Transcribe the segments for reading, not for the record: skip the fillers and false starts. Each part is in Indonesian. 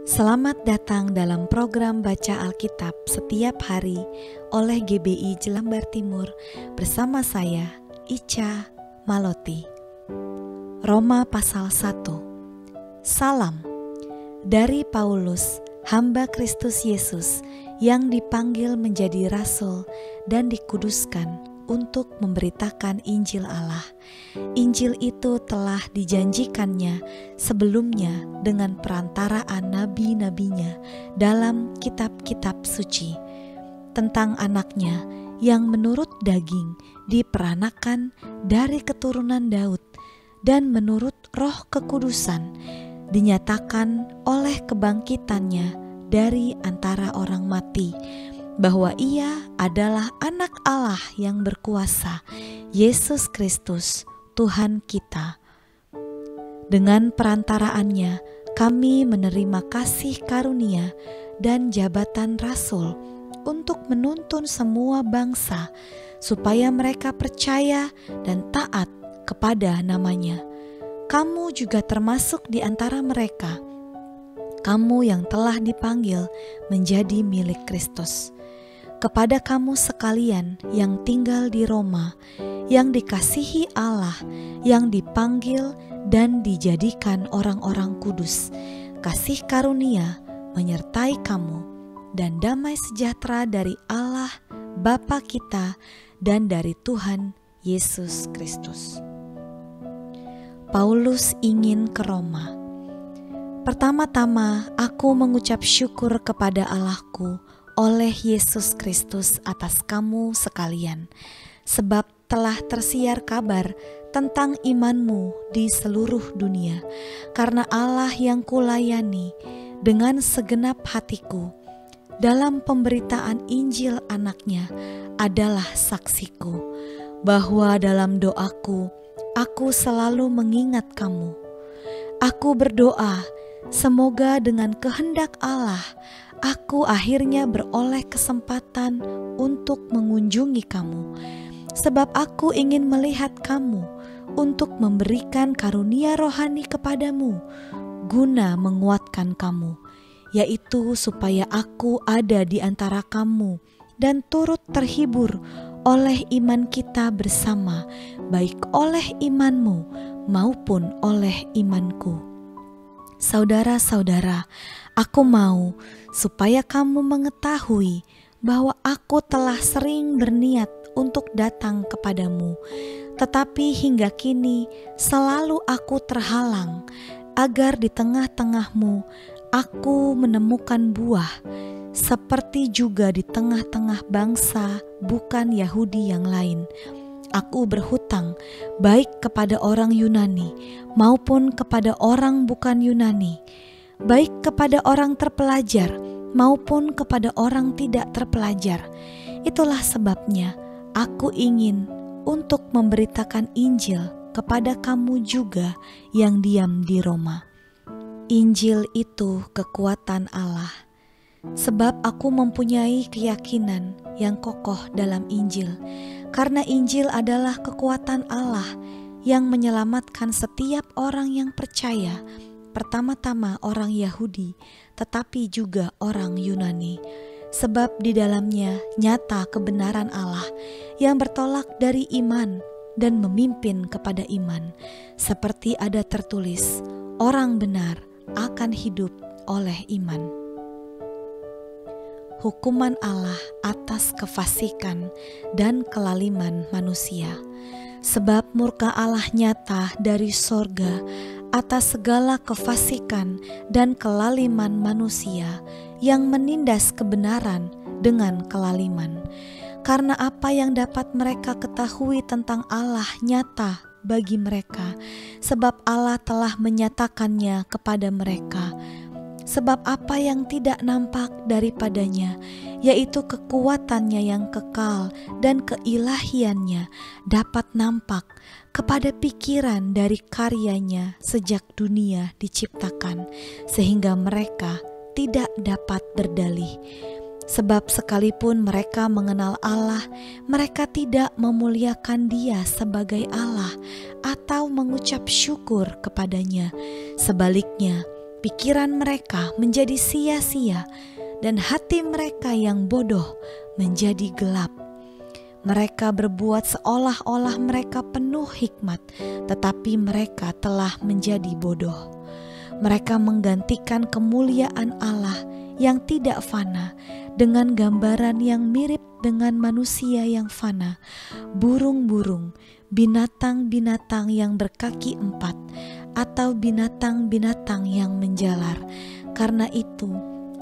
Selamat datang dalam program Baca Alkitab setiap hari oleh GBI Jelambar Timur bersama saya, Ica Maloti. Roma pasal 1. Salam dari Paulus, hamba Kristus Yesus yang dipanggil menjadi rasul dan dikuduskan untuk memberitakan Injil Allah. Injil itu telah dijanjikannya sebelumnya dengan perantaraan nabi-nabinya dalam kitab-kitab suci tentang anaknya yang menurut daging diperanakan dari keturunan Daud dan menurut roh kekudusan dinyatakan oleh kebangkitannya dari antara orang mati, bahwa ia adalah anak Allah yang berkuasa, Yesus Kristus, Tuhan kita. Dengan perantaraannya, kami menerima kasih karunia dan jabatan rasul untuk menuntun semua bangsa, supaya mereka percaya dan taat kepada namanya. Kamu juga termasuk di antara mereka, kamu yang telah dipanggil menjadi milik Kristus. Kepada kamu sekalian yang tinggal di Roma, yang dikasihi Allah, yang dipanggil dan dijadikan orang-orang kudus, kasih karunia menyertai kamu, dan damai sejahtera dari Allah Bapa kita dan dari Tuhan Yesus Kristus. Paulus ingin ke Roma. Pertama-tama aku mengucap syukur kepada Allahku oleh Yesus Kristus atas kamu sekalian, sebab telah tersiar kabar tentang imanmu di seluruh dunia, karena Allah yang kulayani dengan segenap hatiku dalam pemberitaan Injil anaknya adalah saksiku, bahwa dalam doaku aku selalu mengingat kamu. Aku berdoa, semoga dengan kehendak Allah aku akhirnya beroleh kesempatan untuk mengunjungi kamu, sebab aku ingin melihat kamu untuk memberikan karunia rohani kepadamu, guna menguatkan kamu, yaitu supaya aku ada di antara kamu dan turut terhibur oleh iman kita bersama, baik oleh imanmu maupun oleh imanku. Saudara-saudara, aku mau supaya kamu mengetahui bahwa aku telah sering berniat untuk datang kepadamu, tetapi hingga kini selalu aku terhalang, agar di tengah-tengahmu aku menemukan buah, seperti juga di tengah-tengah bangsa bukan Yahudi yang lain. Aku berhutang baik kepada orang Yunani maupun kepada orang bukan Yunani, baik kepada orang terpelajar maupun kepada orang tidak terpelajar. Itulah sebabnya aku ingin untuk memberitakan Injil kepada kamu juga yang diam di Roma. Injil itu kekuatan Allah, sebab aku mempunyai keyakinan yang kokoh dalam Injil, karena Injil adalah kekuatan Allah yang menyelamatkan setiap orang yang percaya, pertama-tama orang Yahudi, tetapi juga orang Yunani. Sebab di dalamnya nyata kebenaran Allah yang bertolak dari iman dan memimpin kepada iman, seperti ada tertulis, orang benar akan hidup oleh iman. Hukuman Allah atas kefasikan dan kelaliman manusia. Sebab murka Allah nyata dari sorga atas segala kefasikan dan kelaliman manusia yang menindas kebenaran dengan kelaliman. Karena apa yang dapat mereka ketahui tentang Allah nyata bagi mereka, sebab Allah telah menyatakannya kepada mereka. Sebab apa yang tidak nampak daripadanya, yaitu kekuatannya yang kekal dan keilahiannya, dapat nampak kepada pikiran dari karyanya sejak dunia diciptakan, sehingga mereka tidak dapat berdalih. Sebab sekalipun mereka mengenal Allah, mereka tidak memuliakan Dia sebagai Allah atau mengucap syukur kepadanya. Sebaliknya, pikiran mereka menjadi sia-sia, dan hati mereka yang bodoh menjadi gelap. Mereka berbuat seolah-olah mereka penuh hikmat, tetapi mereka telah menjadi bodoh. Mereka menggantikan kemuliaan Allah yang tidak fana dengan gambaran yang mirip dengan manusia yang fana, burung-burung, binatang-binatang yang berkaki 4, atau binatang-binatang yang menjalar. Karena itu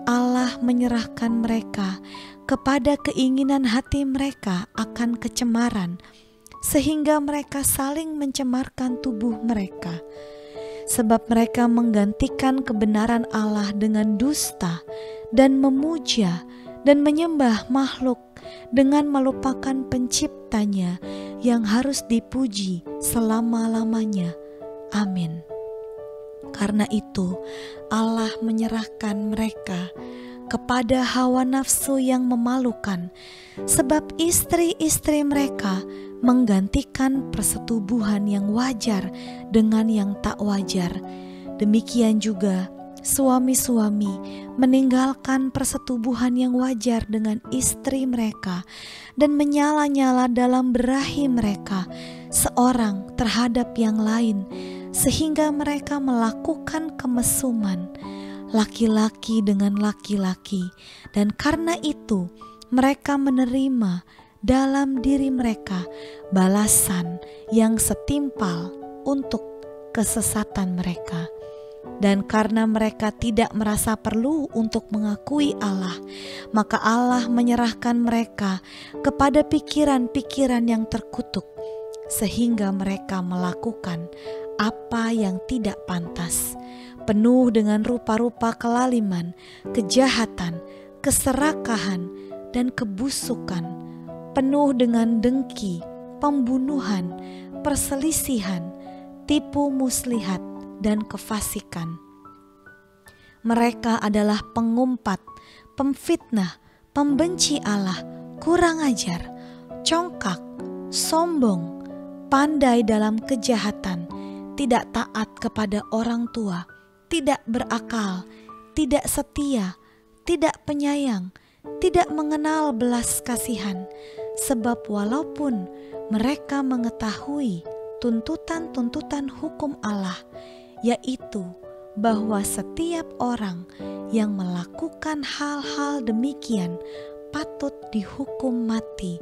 Allah menyerahkan mereka kepada keinginan hati mereka akan kecemaran, sehingga mereka saling mencemarkan tubuh mereka. Sebab mereka menggantikan kebenaran Allah dengan dusta, dan memuja dan menyembah makhluk dengan melupakan penciptanya yang harus dipuji selama-lamanya. Amin. Karena itu Allah menyerahkan mereka kepada hawa nafsu yang memalukan, sebab istri-istri mereka menggantikan persetubuhan yang wajar dengan yang tak wajar. Demikian juga suami-suami meninggalkan persetubuhan yang wajar dengan istri mereka dan menyala-nyala dalam berahi mereka seorang terhadap yang lain, sehingga mereka melakukan kemesuman laki-laki dengan laki-laki, dan karena itu mereka menerima dalam diri mereka balasan yang setimpal untuk kesesatan mereka. Dan karena mereka tidak merasa perlu untuk mengakui Allah, maka Allah menyerahkan mereka kepada pikiran-pikiran yang terkutuk, sehingga mereka melakukan apa yang tidak pantas, penuh dengan rupa-rupa kelaliman, kejahatan, keserakahan, dan kebusukan, penuh dengan dengki, pembunuhan, perselisihan, tipu muslihat, dan kefasikan. Mereka adalah pengumpat, pemfitnah, pembenci Allah, kurang ajar, congkak, sombong, pandai dalam kejahatan, tidak taat kepada orang tua, tidak berakal, tidak setia, tidak penyayang, tidak mengenal belas kasihan. Sebab walaupun mereka mengetahui tuntutan-tuntutan hukum Allah, yaitu bahwa setiap orang yang melakukan hal-hal demikian patut dihukum mati,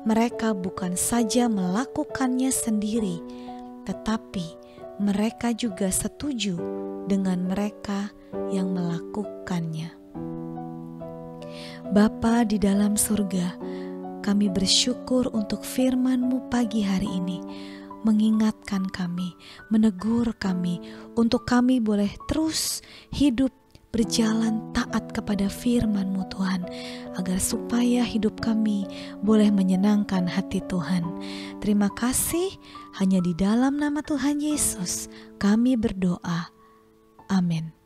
mereka bukan saja melakukannya sendiri, tetapi mereka juga setuju dengan mereka yang melakukannya. Bapa di dalam surga, kami bersyukur untuk firman-Mu pagi hari ini, mengingatkan kami, menegur kami, untuk kami boleh terus hidup berjalan taat kepada firman-Mu Tuhan, agar supaya hidup kami boleh menyenangkan hati Tuhan. Terima kasih, hanya di dalam nama Tuhan Yesus kami berdoa. Amin.